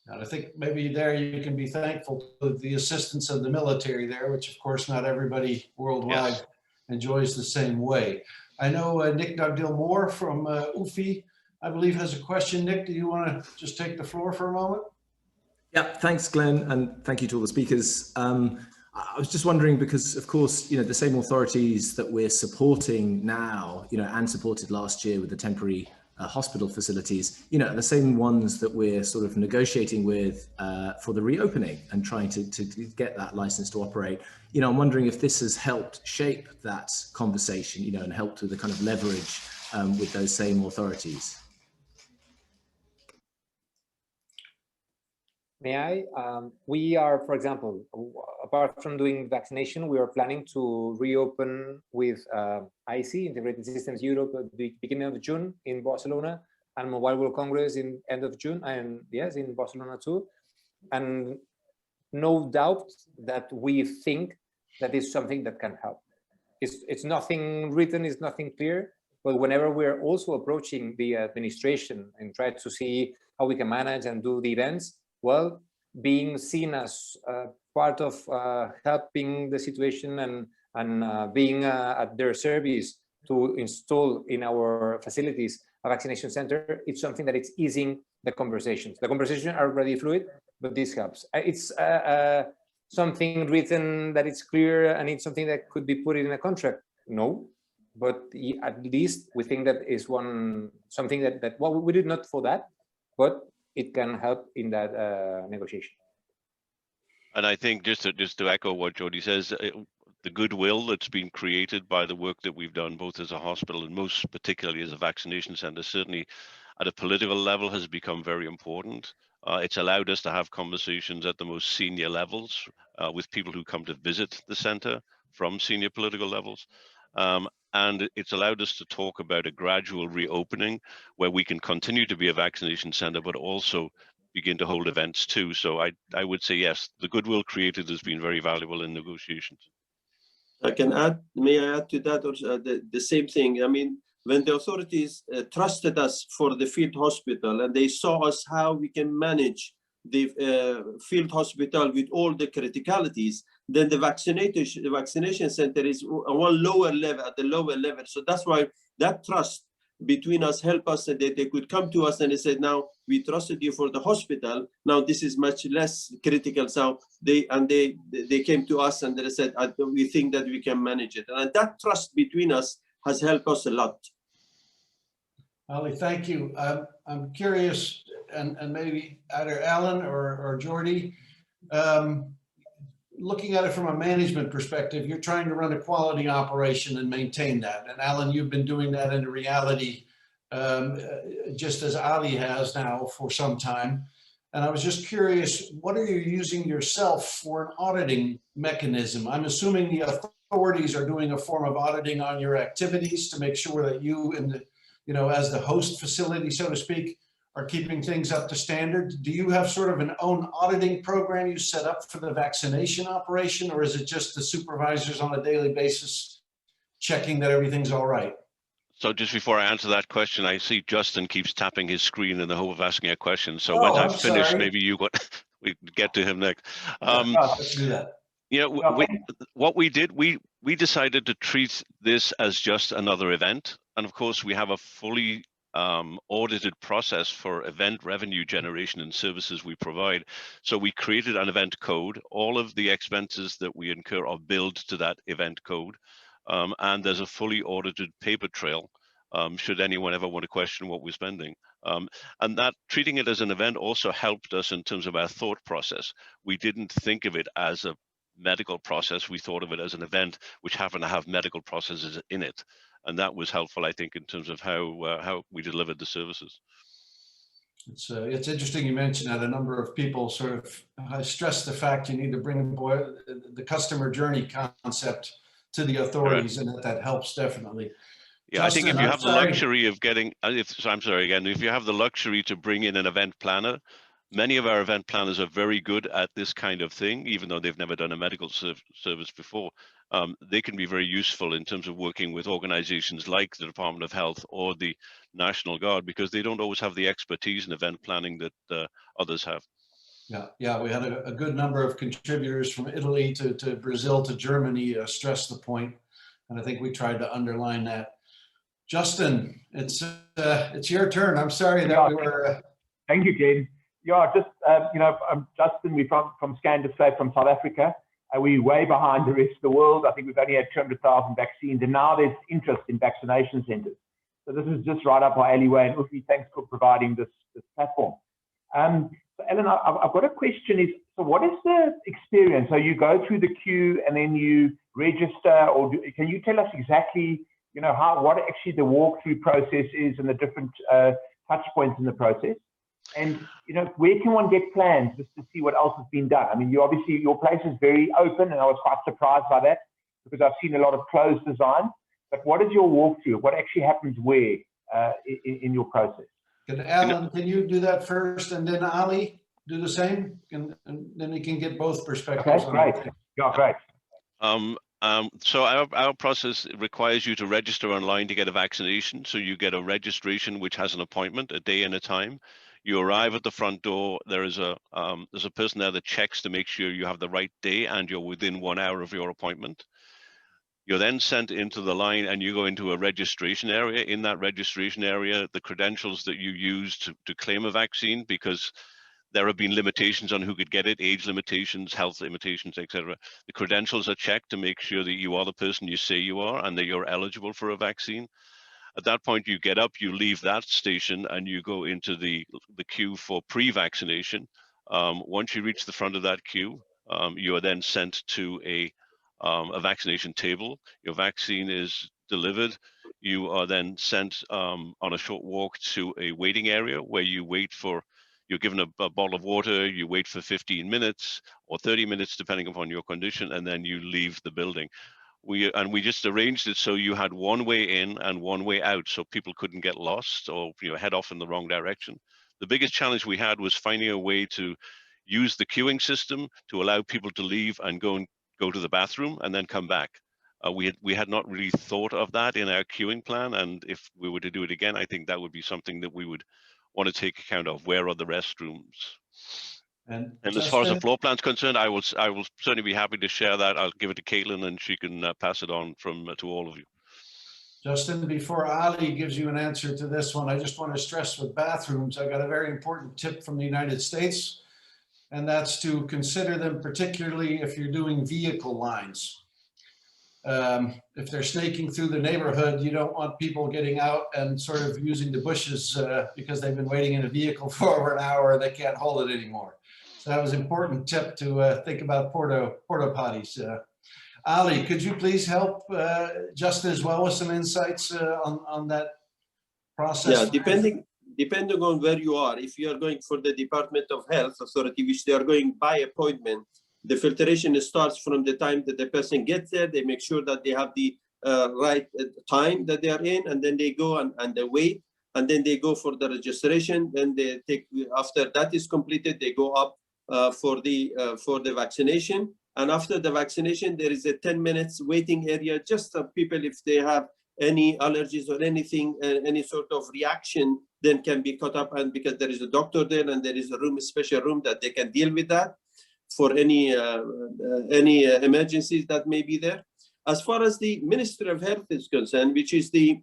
And I think maybe there you can be thankful for the assistance of the military there, which of course not everybody worldwide enjoys the same way. I know Nick Dugdale-Moore from UFI, I believe, has a question. Nick, do you want to just take the floor for a moment? Yeah, thanks, Glenn, and thank you to all the speakers. I was just wondering, because of course, the same authorities that we're supporting now, and supported last year with the temporary hospital facilities, are the same ones that we're sort of negotiating with for the reopening and trying to get that license to operate. I'm wondering if this has helped shape that conversation, and helped with the kind of leverage with those same authorities. May I? We are, for example, apart from doing vaccination, we are planning to reopen with IC, Integrated Systems Europe, at the beginning of June in Barcelona, and Mobile World Congress in end of June, and yes, in Barcelona too. And no doubt that we think that is something that can help. It's nothing written, it's nothing clear, but whenever we're also approaching the administration and try to see how we can manage and do the events, well, being seen as part of helping the situation and being at their service to install in our facilities a vaccination center, it's something that it's easing the conversations. The conversations are already fluid, but this helps. It's something written that it's clear and it's something that could be put in a contract. No, but at least we think that is something that well, we did not for that, but it can help in that negotiation. And I think just to echo what Jordi says, the goodwill that's been created by the work that we've done, both as a hospital and most particularly as a vaccination center, certainly at a political level has become very important. It's allowed us to have conversations at the most senior levels with people who come to visit the center from senior political levels. And it's allowed us to talk about a gradual reopening where we can continue to be a vaccination center, but also begin to hold events too. So I would say, yes, the goodwill created has been very valuable in negotiations. I can add, may I add to that also the same thing? I mean, when the authorities trusted us for the field hospital and they saw us how we can manage the field hospital with all the criticalities, then the vaccination center is on one lower level, at the lower level. So that's why that trust between us help us that they could come to us and they said, now we trusted you for the hospital. Now this is much less critical. So they came to us and they said, we think that we can manage it. And that trust between us has helped us a lot. Ali, thank you. I'm curious, and maybe either Alan or Jordi, looking at it from a management perspective, you're trying to run a quality operation and maintain that. And Alan, you've been doing that in reality, just as Ali has now for some time. And I was just curious, what are you using yourself for an auditing mechanism? I'm assuming the authorities are doing a form of auditing on your activities to make sure that you, as the host facility, so to speak, are keeping things up to standard. Do you have sort of an own auditing program you set up for the vaccination operation, or is it just the supervisors on a daily basis checking that everything's all right? So just before I answer that question, I see Justin keeps tapping his screen in the hope of asking a question. So once I've finished, maybe we get to him next. Let's do that. What we did, we decided to treat this as just another event. And of course, we have a fully audited process for event revenue generation and services we provide. So we created an event code. All of the expenses that we incur are billed to that event code. And there's a fully audited paper trail should anyone ever want to question what we're spending. And that treating it as an event also helped us in terms of our thought process. We didn't think of it as a medical process. We thought of it as an event which happened to have medical processes in it. And that was helpful, I think, in terms of how we delivered the services. It's interesting you mentioned that. A number of people sort of stress the fact you need to bring the customer journey concept to the authorities, and that helps definitely. Yeah, Justin, I think if you have the luxury of getting, if you have the luxury to bring in an event planner, many of our event planners are very good at this kind of thing, even though they've never done a medical service before. They can be very useful in terms of working with organizations like the Department of Health or the National Guard, because they don't always have the expertise in event planning that others have. Yeah, we had a good number of contributors from Italy to Brazil to Germany stress the point, and I think we tried to underline that. Justin, it's your turn. I'm sorry that we were. Thank you, Glenn. Yeah, just I'm Justin. We're from Schoen, from South Africa. We're way behind the rest of the world. I think we've only had 200,000 vaccines, and now there's interest in vaccination centers. So this is just right up our alleyway, and UFI, thanks for providing this platform. So Alan, I've got a question. So what is the experience? So you go through the queue and then you register, or can you tell us exactly, what actually the walkthrough process is and the different touch points in the process? And, where can one get plans just to see what else has been done? I mean, your place is very open, and I was quite surprised by that because I've seen a lot of closed design. But what is your walkthrough? What actually happens where in your process? Alan, can you do that first, and then Ali do the same, and then we can get both perspectives. Okay, great. Yeah, great. So our process requires you to register online to get a vaccination. So you get a registration which has an appointment, a day and a time. You arrive at the front door. There's a person there that checks to make sure you have the right day and you're within 1 hour of your appointment. You're then sent into the line and you go into a registration area. In that registration area, the credentials that you use to claim a vaccine, because there have been limitations on who could get it, age limitations, health limitations, etc. The credentials are checked to make sure that you are the person you say you are and that you're eligible for a vaccine. At that point, you get up, you leave that station, and you go into the queue for pre-vaccination. Once you reach the front of that queue, you are then sent to a vaccination table. Your vaccine is delivered. You are then sent on a short walk to a waiting area where you wait for, you're given a bottle of water, you wait for 15 minutes or 30 minutes, depending upon your condition, and then you leave the building. We just arranged it so you had one way in and one way out, so people couldn't get lost or head off in the wrong direction. The biggest challenge we had was finding a way to use the queuing system to allow people to leave and go to the bathroom and then come back. We had not really thought of that in our queuing plan, and if we were to do it again, I think that would be something that we would want to take account of. Where are the restrooms? And as far as the floor plan is concerned, I will certainly be happy to share that. I'll give it to Caitlin and she can pass it on to all of you. Justin, before Ali gives you an answer to this one, I just want to stress with bathrooms, I got a very important tip from the United States, and that's to consider them, particularly if you're doing vehicle lines. If they're snaking through the neighborhood, you don't want people getting out and sort of using the bushes because they've been waiting in a vehicle for over an hour and they can't hold it anymore. So that was an important tip to think about porta potties. Ali, could you please help Justin as well with some insights on that process? Yeah, depending on where you are, if you are going for the Department of Health Authority, which they are going by appointment, the filtration starts from the time that the person gets there. They make sure that they have the right time that they are in, and then they go and they wait, and then they go for the registration. Then they take, after that is completed, they go up for the vaccination. And after the vaccination, there is a 10 minutes waiting area, just for people if they have any allergies or anything, any sort of reaction, then can be caught up. And because there is a doctor there and there is a room, a special room that they can deal with that for any emergencies that may be there. As far as the Ministry of Health is concerned, which is the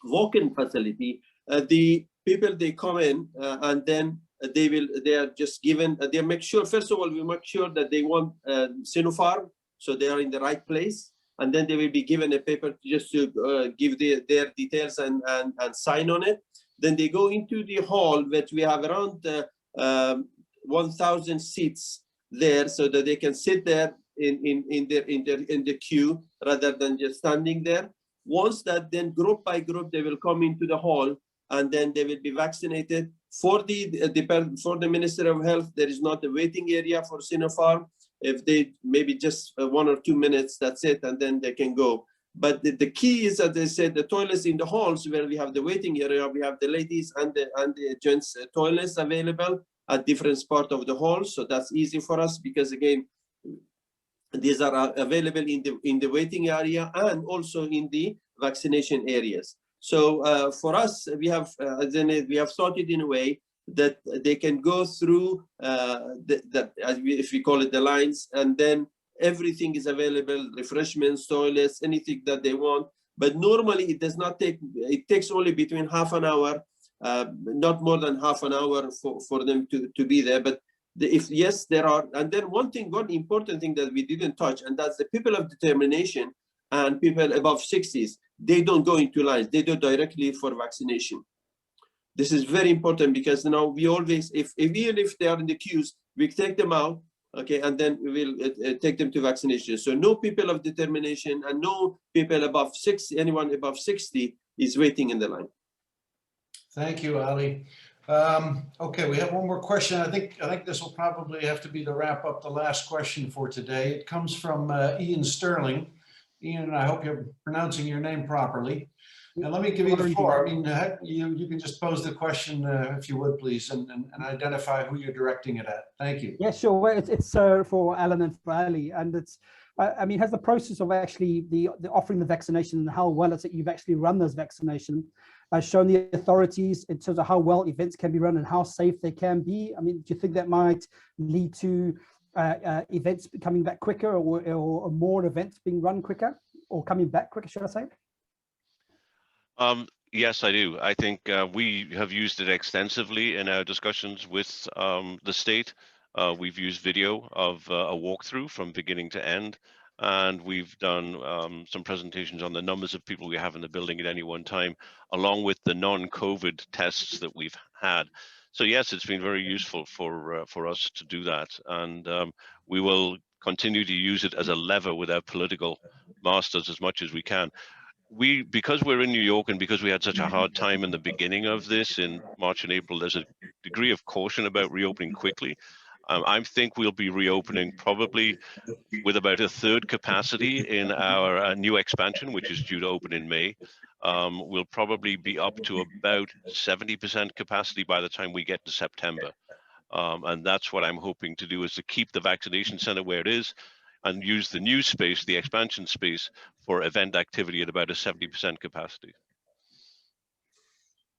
walk-in facility, the people, they come in and then they are just given, they make sure, first of all, we make sure that they want Sinopharm, so they are in the right place. And then they will be given a paper just to give their details and sign on it. Then they go into the hall, which we have around 1,000 seats there, so that they can sit there in the queue rather than just standing there. Once that, then group by group, they will come into the hall and then they will be vaccinated. For the Ministry of Health, there is not a waiting area for Sinopharm. If they maybe just 1 or 2 minutes, that's it, and then they can go. But the key is that they said the toilets in the halls where we have the waiting area, we have the ladies and the gents toilets available at different parts of the hall. So that's easy for us because again, these are available in the waiting area and also in the vaccination areas. So for us, we have started in a way that they can go through if we call it the lines, and then everything is available, refreshments, toilets, anything that they want. But normally it does not take, it takes only between half an hour, not more than half an hour for them to be there. But if yes, there are, and then one important thing that we didn't touch, and that's the people of determination and people above 60s, they don't go into lines, they go directly for vaccination. This is very important because now we always, even if they are in the queues, we take them out, okay, and then we will take them to vaccination. So no people of determination and no people above 60, anyone above 60 is waiting in the line. Thank you, Ali. Okay, we have one more question. I think this will probably have to be to wrap up the last question for today. It comes from Ian Sterling. Ian, I hope you're pronouncing your name properly. And let me give you the floor. I mean, you can just pose the question if you would, please, and identify who you're directing it at. Thank you. Yeah, sure. Well, it's for Alan and for Ali, and it's. I mean, has the process of actually the offering the vaccination and how well it's that you've actually run this vaccination shown the authorities in terms of how well events can be run and how safe they can be? I mean, do you think that might lead to events coming back quicker, or more events being run quicker, or coming back quicker, should I say? Yes, I do. I think we have used it extensively in our discussions with the state. We've used video of a walkthrough from beginning to end, and we've done some presentations on the numbers of people we have in the building at any one time, along with the non-COVID tests that we've had. So yes, it's been very useful for us to do that, and we will continue to use it as a lever with our political masters as much as we can. Because we're in New York and because we had such a hard time in the beginning of this in March and April, there's a degree of caution about reopening quickly. I think we'll be reopening probably with about a third capacity in our new expansion, which is due to open in May. We'll probably be up to about 70% capacity by the time we get to September. And that's what I'm hoping to do, is to keep the vaccination center where it is and use the new space, the expansion space, for event activity at about a 70% capacity.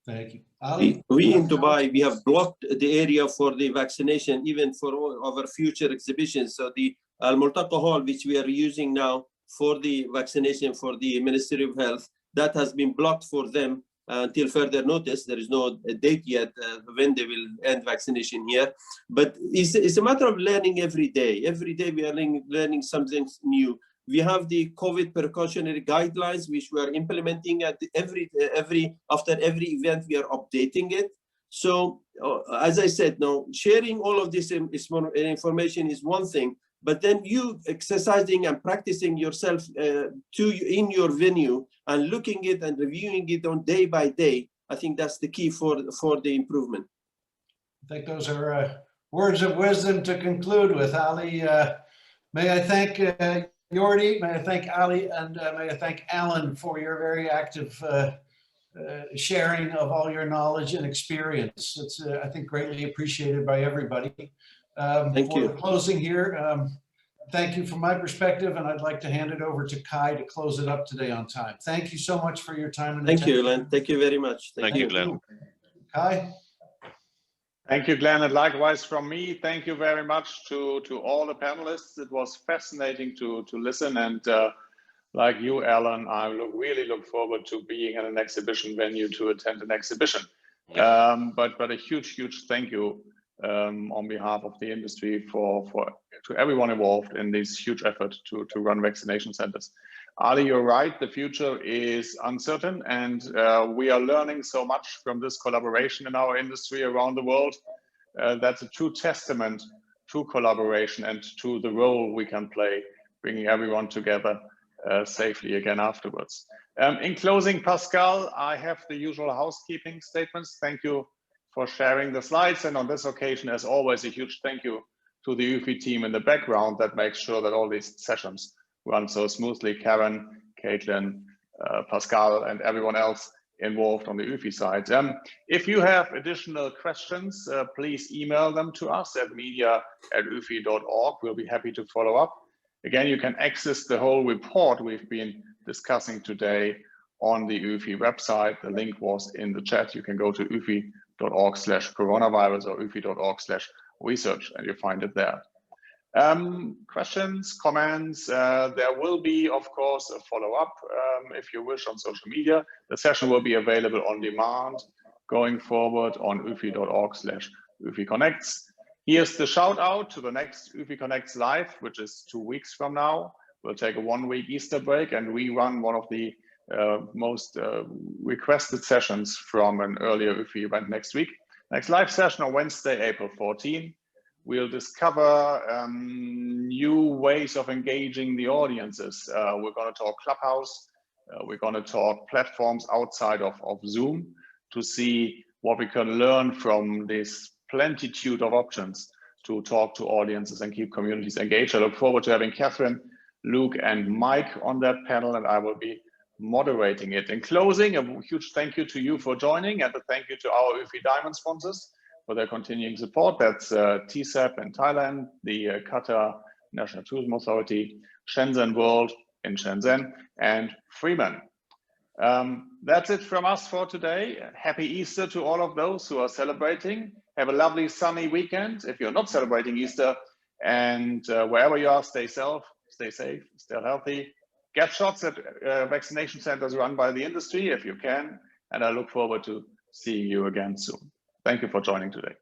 Thank you. Ali? We in Dubai, we have blocked the area for the vaccination, even for all our future exhibitions. So the Al Multaqa Hall, which we are using now for the vaccination for the Ministry of Health, that has been blocked for them until further notice. There is no date yet when they will end vaccination here. But it's a matter of learning every day. Every day we are learning something new. We have the COVID precautionary guidelines, which we are implementing at after every event. We are updating it. So as I said, now sharing all of this information is one thing, but then you exercising and practicing yourself in your venue and looking it and reviewing it on day by day, I think that's the key for the improvement. I think those are words of wisdom to conclude with, Ali. May I thank Jordi, may I thank Ali, and may I thank Alan for your very active sharing of all your knowledge and experience. It's, I think, greatly appreciated by everybody. Thank you. For the closing here, thank you from my perspective, and I'd like to hand it over to Kai to close it up today on time. Thank you so much for your time and Thank attention. you, Glenn. Thank you very much. Thank you, Glenn. Kai? Thank you, Glenn, and likewise from me. Thank you very much to all the panelists. It was fascinating to listen, and like you, Alan, I really look forward to being in an exhibition venue to attend an exhibition. Yeah. But a huge thank you on behalf of the industry to everyone involved in this huge effort to run vaccination centers. Ali, you're right, the future is uncertain, and we are learning so much from this collaboration in our industry around the world. That's a true testament to collaboration and to the role we can play, bringing everyone together safely again afterwards. In closing, Pascal, I have the usual housekeeping statements. Thank you for sharing the slides, and on this occasion, as always, a huge thank you to the UFI team in the background that makes sure that all these sessions run so smoothly. Karen, Caitlin, Pascal, and everyone else involved on the UFI side. If you have additional questions, please email them to us at media@ufi.org. We'll be happy to follow up. Again, you can access the whole report we've been discussing today on the UFI website. The link was in the chat. You can go to ufi.org/coronavirus or ufi.org/research, and you find it there. Questions, comments, there will be, of course, a follow-up if you wish on social media. The session will be available on demand going forward on ufi.org/UFI-Connects. Here's the shout out to the next UFI Connects Live, which is 2 weeks from now. We'll take a 1-week Easter break and rerun one of the most requested sessions from an earlier UFI event next week. Next live session on Wednesday, April 14. We'll discover new ways of engaging the audiences. We're going to talk Clubhouse. We're going to talk platforms outside of Zoom to see what we can learn from this plenitude of options to talk to audiences and keep communities engaged. I look forward to having Catherine, Luke, and Mike on that panel, and I will be moderating it. In closing, a huge thank you to you for joining, and a thank you to our UFI Diamond sponsors for their continuing support. That's TSAP in Thailand, the Qatar National Tourism Authority, Shenzhen World in Shenzhen, and Freeman. That's it from us for today. Happy Easter to all of those who are celebrating. Have a lovely sunny weekend if you're not celebrating Easter. And wherever you are, stay safe, stay healthy. Get shots at vaccination centers run by the industry if you can. And I look forward to seeing you again soon. Thank you for joining today.